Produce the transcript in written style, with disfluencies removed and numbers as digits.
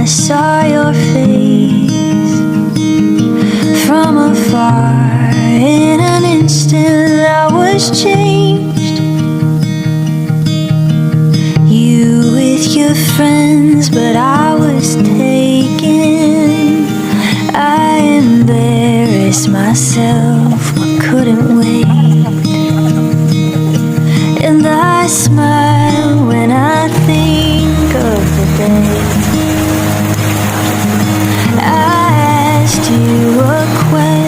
Saw your face from afar. In an instant I was changed. You with your friends, but I was taken. I embarrassed myself, but couldn't wait. And I smile when I think of the day I asked you a question.